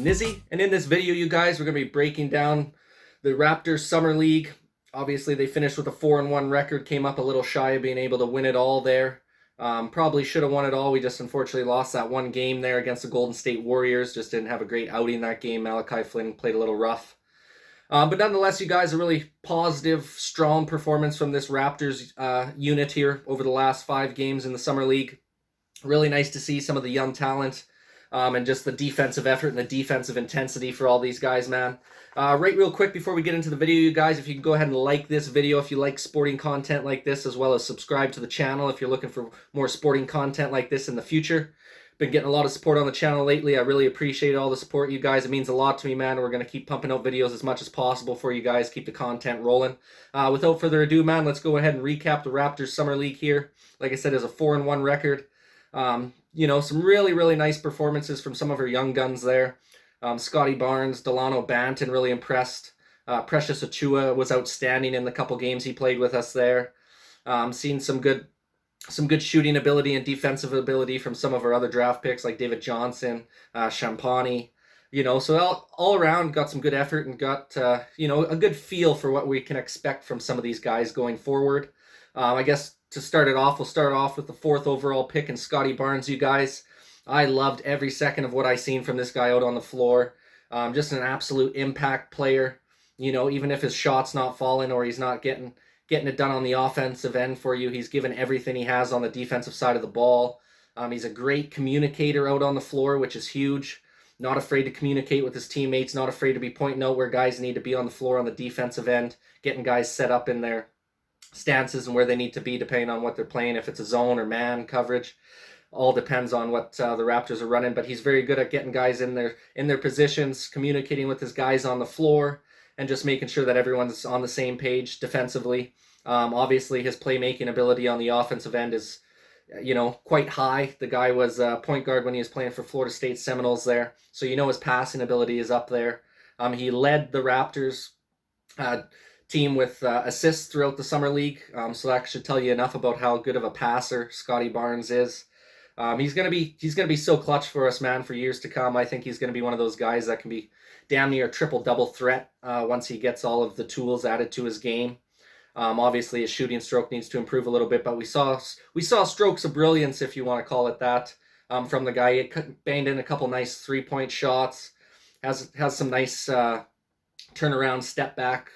Nizzy, and in this video, you guys, we're going to be breaking down the Raptors Summer League. Obviously, they finished with a 4-1 record, came up a little shy of being able to win it all there. Probably should have won it all. We just unfortunately lost that one game there against the Golden State Warriors. Just didn't have a great outing that game. Malachi Flynn played a little rough. But nonetheless, you guys, a really positive, strong performance from this Raptors unit here over the last 5 games in the Summer League. Really nice to see some of the young talent and just the defensive effort and the defensive intensity for all these guys, man. Right real quick before we get into the video, you guys, if you can go ahead and like this video if you like sporting content like this, as well as subscribe to the channel if you're looking for more sporting content like this in the future. Been getting a lot of support on the channel lately. I really appreciate all the support, you guys. It means a lot to me, man. We're going to keep pumping out videos as much as possible for you guys. Keep the content rolling. Without further ado, man, let's go ahead and recap the Raptors Summer League here. Like I said, it's a 4-1 record. You know, some really, really nice performances from some of our young guns there. Scottie Barnes, Dalano Banton really impressed. Precious Achiuwa was outstanding in the couple games he played with us there. Seen some good shooting ability and defensive ability from some of our other draft picks like David Johnson, Champagny. You know, so all around got some good effort and got, you know, a good feel for what we can expect from some of these guys going forward. I guess to start it off, we'll start off with the 4th overall pick in Scottie Barnes, you guys. I loved every second of what I seen from this guy out on the floor. Just an absolute impact player. You know, even if his shot's not falling or he's not getting it done on the offensive end for you, he's given everything he has on the defensive side of the ball. He's a great communicator out on the floor, which is huge. Not afraid to communicate with his teammates, not afraid to be pointing out where guys need to be on the floor on the defensive end, getting guys set up in their stances and where they need to be depending on what they're playing, if it's a zone or man coverage. All depends on what the Raptors are running, but he's very good at getting guys in their positions, communicating with his guys on the floor, and just making sure that everyone's on the same page defensively. Obviously, his playmaking ability on the offensive end is, you know, quite high. The guy was a point guard when he was playing for Florida State Seminoles there, so you know his passing ability is up there. He led the Raptors team with assists throughout the Summer League, so that should tell you enough about how good of a passer Scottie Barnes is. He's gonna be so clutch for us, man, for years to come. I think he's gonna be one of those guys that can be damn near a triple-double threat once he gets all of the tools added to his game. Obviously, his shooting stroke needs to improve a little bit, but we saw strokes of brilliance, if you want to call it that, from the guy. He banged in a couple nice 3-point shots. Has some nice turnaround, step back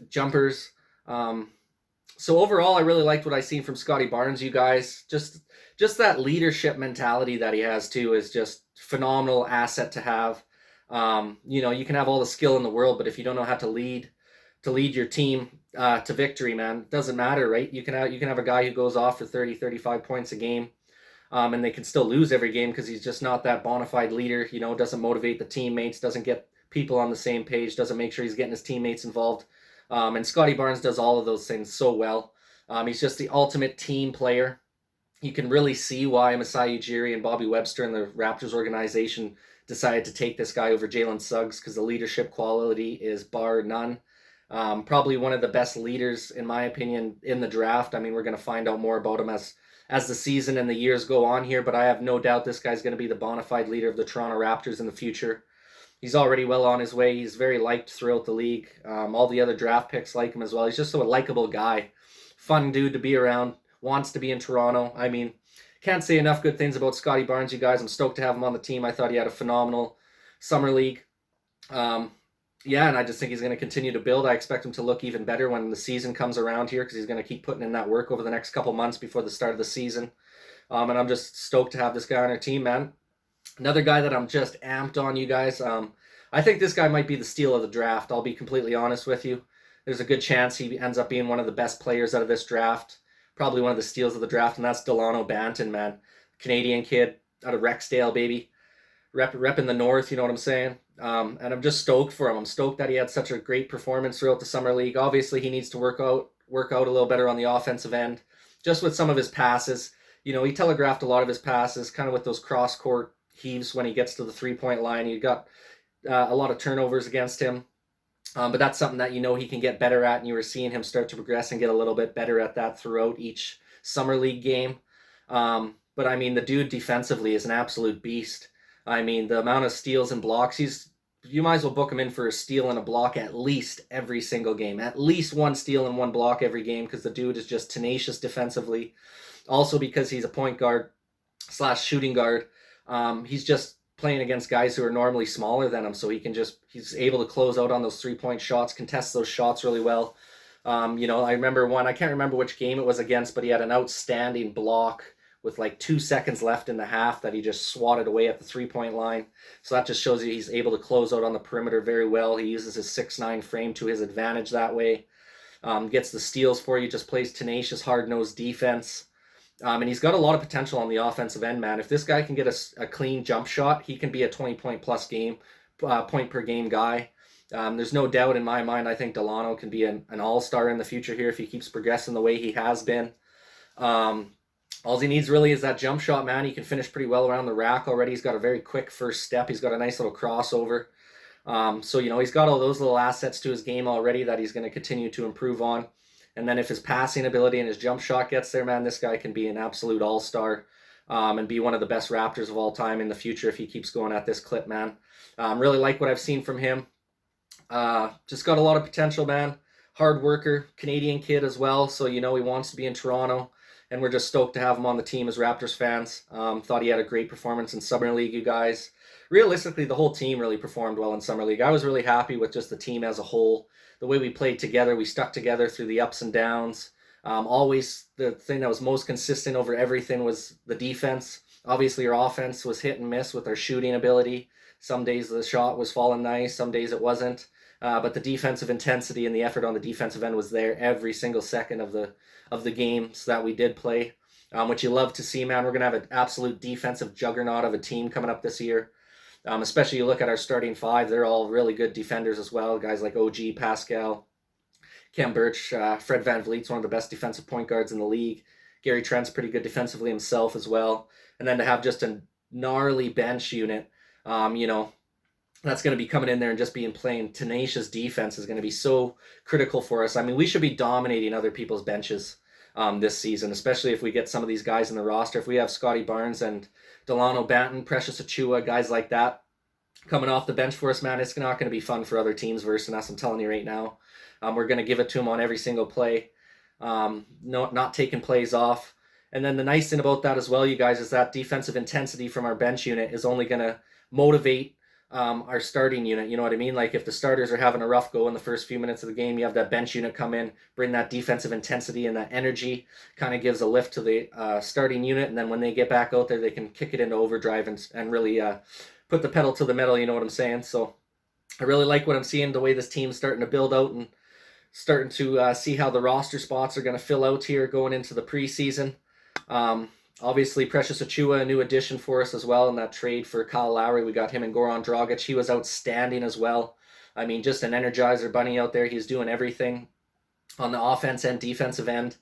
jumpers. So overall, I really liked what I seen from Scottie Barnes, you guys. Just that leadership mentality that he has too is just phenomenal asset to have. You know, you can have all the skill in the world, but if you don't know how to lead your team to victory, man, it doesn't matter, right? You can have a guy who goes off for 30, 35 points a game, and they can still lose every game because he's just not that bona fide leader. You know, doesn't motivate the teammates, doesn't get people on the same page, doesn't make sure he's getting his teammates involved. And Scottie Barnes does all of those things so well. He's just the ultimate team player. You can really see why Masai Ujiri and Bobby Webster and the Raptors organization decided to take this guy over Jalen Suggs, because the leadership quality is bar none. Probably one of the best leaders, in my opinion, in the draft. I mean, we're going to find out more about him as the season and the years go on here, but I have no doubt this guy's going to be the bona fide leader of the Toronto Raptors in the future. He's already well on his way. He's very liked throughout the league. All the other draft picks like him as well. He's just a likable guy. Fun dude to be around. Wants to be in Toronto. I mean, can't say enough good things about Scottie Barnes, you guys. I'm stoked to have him on the team. I thought he had a phenomenal Summer League. Yeah, and I just think he's going to continue to build. I expect him to look even better when the season comes around here, because he's going to keep putting in that work over the next couple months before the start of the season. And I'm just stoked to have this guy on our team, man. Another guy that I'm just amped on, you guys. I think this guy might be the steal of the draft. I'll be completely honest with you. There's a good chance he ends up being one of the best players out of this draft. Probably one of the steals of the draft, and that's Dalano Banton, man. Canadian kid out of Rexdale, baby. Repping the North, you know what I'm saying? And I'm just stoked for him. I'm stoked that he had such a great performance throughout the Summer League. Obviously, he needs to work out a little better on the offensive end, just with some of his passes. You know, he telegraphed a lot of his passes, kind of with those cross-court heaves when he gets to the 3-point line. He got a lot of turnovers against him. But that's something that you know he can get better at, and you were seeing him start to progress and get a little bit better at that throughout each Summer League game. But I mean, the dude defensively is an absolute beast. I mean, the amount of steals and blocks, you might as well book him in for a steal and a block at least every single game. At least one steal and one block every game, because the dude is just tenacious defensively. Also because he's a point guard slash shooting guard. He's just playing against guys who are normally smaller than him, so he's able to close out on those 3-point shots, contest those shots really well. I remember one, I can't remember which game it was against, but he had an outstanding block with like 2 seconds left in the half that he just swatted away at the 3-point line. So that just shows you he's able to close out on the perimeter very well. He uses his 6'9" frame to his advantage that way. Gets the steals for you, just plays tenacious, hard-nosed defense. And he's got a lot of potential on the offensive end, man. If this guy can get a clean jump shot, he can be a 20-point plus point per game guy. There's no doubt in my mind, I think Dalano can be an all-star in the future here if he keeps progressing the way he has been. All he needs really is that jump shot, man. He can finish pretty well around the rack already. He's got a very quick first step. He's got a nice little crossover. So, he's got all those little assets to his game already that he's going to continue to improve on. And then if his passing ability and his jump shot gets there, man, this guy can be an absolute all-star and be one of the best Raptors of all time in the future if he keeps going at this clip, man. Really like what I've seen from him. Just got a lot of potential, man. Hard worker, Canadian kid as well. So, he wants to be in Toronto. And we're just stoked to have him on the team as Raptors fans. Thought he had a great performance in Summer League, you guys. Realistically, the whole team really performed well in Summer League. I was really happy with just the team as a whole. The way we played together, we stuck together through the ups and downs. Always the thing that was most consistent over everything was the defense. Obviously, our offense was hit and miss with our shooting ability. Some days the shot was falling nice, some days it wasn't. But the defensive intensity and the effort on the defensive end was there every single second of the games that we did play, which you love to see, man. We're going to have an absolute defensive juggernaut of a team coming up this year. Especially you look at our starting five, they're all really good defenders as well. Guys like OG, Pascal, Kem Birch, Fred VanVleet's one of the best defensive point guards in the league. Gary Trent's pretty good defensively himself as well. And then to have just a gnarly bench unit, that's going to be coming in there and just playing tenacious defense is going to be so critical for us. I mean, we should be dominating other people's benches this season, especially if we get some of these guys in the roster. If we have Scottie Barnes and Dalano Banton, Precious Achiuwa, guys like that coming off the bench for us, man, it's not going to be fun for other teams versus us, I'm telling you right now. We're going to give it to them on every single play, not taking plays off. And then the nice thing about that as well, you guys, is that defensive intensity from our bench unit is only going to motivate our starting unit. You know what I mean? Like if the starters are having a rough go in the first few minutes of the game, you have that bench unit come in, bring that defensive intensity and that energy, kind of gives a lift to the starting unit. And then when they get back out there, they can kick it into overdrive and really put the pedal to the metal. You know what I'm saying? So I really like what I'm seeing, the way this team's starting to build out and starting to see how the roster spots are going to fill out here going into the preseason. Obviously, Precious Achiuwa, a new addition for us as well in that trade for Kyle Lowry. We got him and Goran Dragic. He was outstanding as well. I mean, just an energizer bunny out there. He's doing everything on the offense and defensive end.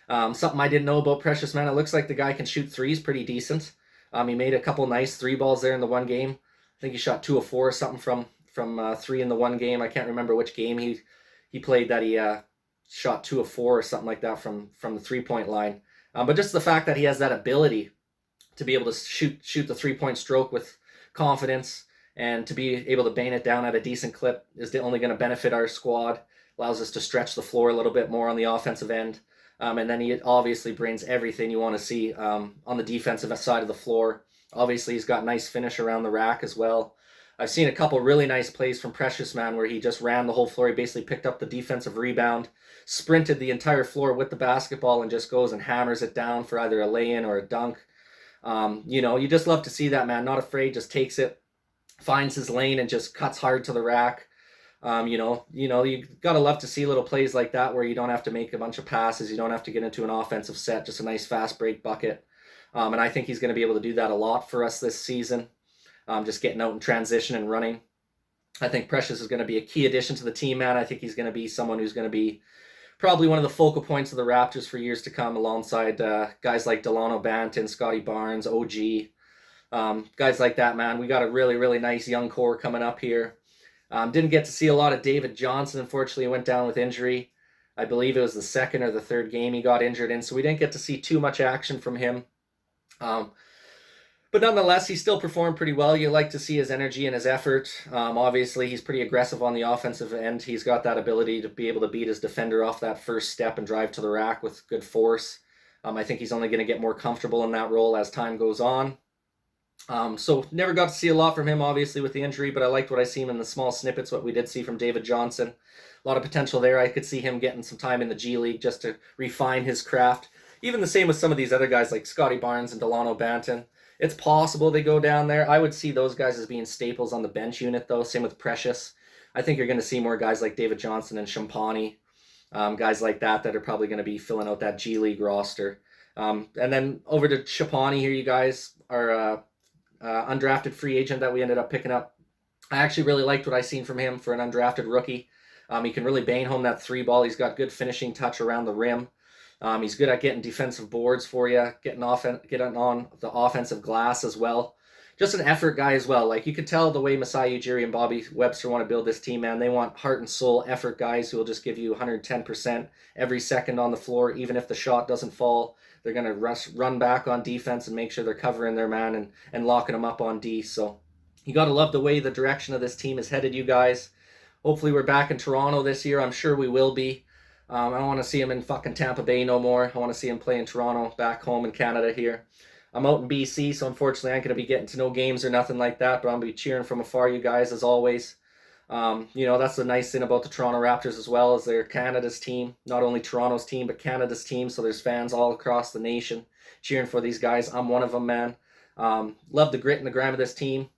Something I didn't know about Precious, man. It looks like the guy can shoot threes pretty decent. He made a couple nice 3 balls there in the one game. I think he shot 2 of 4 or something from 3 in the one game. I can't remember which game he played that he shot 2 of 4 or something like that from the 3-point line. But just the fact that he has that ability to be able to shoot the 3-point stroke with confidence and to be able to bang it down at a decent clip is only going to benefit our squad. Allows us to stretch the floor a little bit more on the offensive end. And then he obviously brings everything you want to see on the defensive side of the floor. Obviously, he's got nice finish around the rack as well. I've seen a couple really nice plays from Precious, man, where he just ran the whole floor. He basically picked up the defensive rebound, sprinted the entire floor with the basketball, and just goes and hammers it down for either a lay-in or a dunk. You just love to see that, man. Not afraid, just takes it, finds his lane, and just cuts hard to the rack. You gotta love to see little plays like that where you don't have to make a bunch of passes, you don't have to get into an offensive set, just a nice fast break bucket. And I think he's going to be able to do that a lot for us this season. Just getting out in transition and running. I think Precious is going to be a key addition to the team, man. I think he's going to be someone who's going to be probably one of the focal points of the Raptors for years to come, alongside guys like Dalano Banton, Scottie Barnes, OG, guys like that, man. We got a really, really nice young core coming up here. Didn't get to see a lot of David Johnson. Unfortunately, he went down with injury. I believe it was the 2nd or the 3rd game he got injured in, so we didn't get to see too much action from him. But nonetheless, he still performed pretty well. You like to see his energy and his effort. Obviously, he's pretty aggressive on the offensive end. He's got that ability to be able to beat his defender off that first step and drive to the rack with good force. I think he's only going to get more comfortable in that role as time goes on. So never got to see a lot from him, obviously, with the injury, but I liked what I seen in the small snippets, what we did see from David Johnson. A lot of potential there. I could see him getting some time in the G League just to refine his craft. Even the same with some of these other guys like Scottie Barnes and Dalano Banton. It's possible they go down there. I would see those guys as being staples on the bench unit, though. Same with Precious. I think you're going to see more guys like David Johnson and Champagny, guys like that are probably going to be filling out that G League roster. And then over to Champagny here, you guys, our undrafted free agent that we ended up picking up. I actually really liked what I seen from him for an undrafted rookie. He can really bang home that three ball. He's got good finishing touch around the rim. He's good at getting defensive boards for you, getting on the offensive glass as well. Just an effort guy as well. Like, you could tell the way Masai Ujiri and Bobby Webster want to build this team, man. They want heart and soul effort guys who will just give you 110% every second on the floor, even if the shot doesn't fall. They're going to run back on defense and make sure they're covering their man and locking them up on D. So you got to love the way the direction of this team is headed, you guys. Hopefully we're back in Toronto this year. I'm sure we will be. I don't want to see him in fucking Tampa Bay no more. I want to see him play in Toronto, back home in Canada here. I'm out in BC, so unfortunately I ain't going to be getting to no games or nothing like that, but I'm going to be cheering from afar, you guys, as always. That's the nice thing about the Toronto Raptors as well, is they're Canada's team. Not only Toronto's team, but Canada's team, so there's fans all across the nation cheering for these guys. I'm one of them, man. Love the grit and the grime of this team.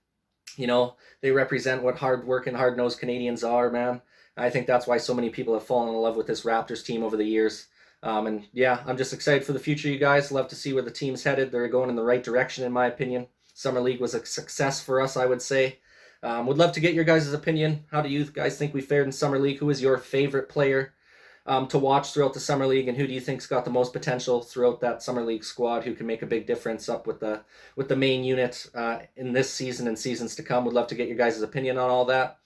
They represent what hard-working, hard-nosed Canadians are, man. I think that's why so many people have fallen in love with this Raptors team over the years. I'm just excited for the future, you guys. Love to see where the team's headed. They're going in the right direction, in my opinion. Summer League was a success for us, I would say. Would love to get your guys' opinion. How do you guys think we fared in Summer League? Who is your favorite player to watch throughout the Summer League, and who do you think's got the most potential throughout that Summer League squad, who can make a big difference up with the main unit in this season and seasons to come? Would love to get your guys' opinion on all that.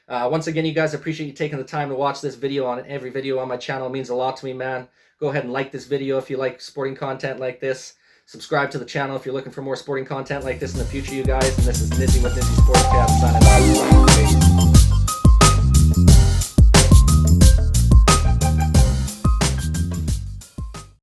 Once again, you guys, appreciate you taking the time to watch this video. On every video on my channel, it means a lot to me, man. Go ahead and like this video if you like sporting content like this. Subscribe to the channel if you're looking for more sporting content like this in the future, you guys. And this is Nizzy with Nizzy Sports Cast signing off.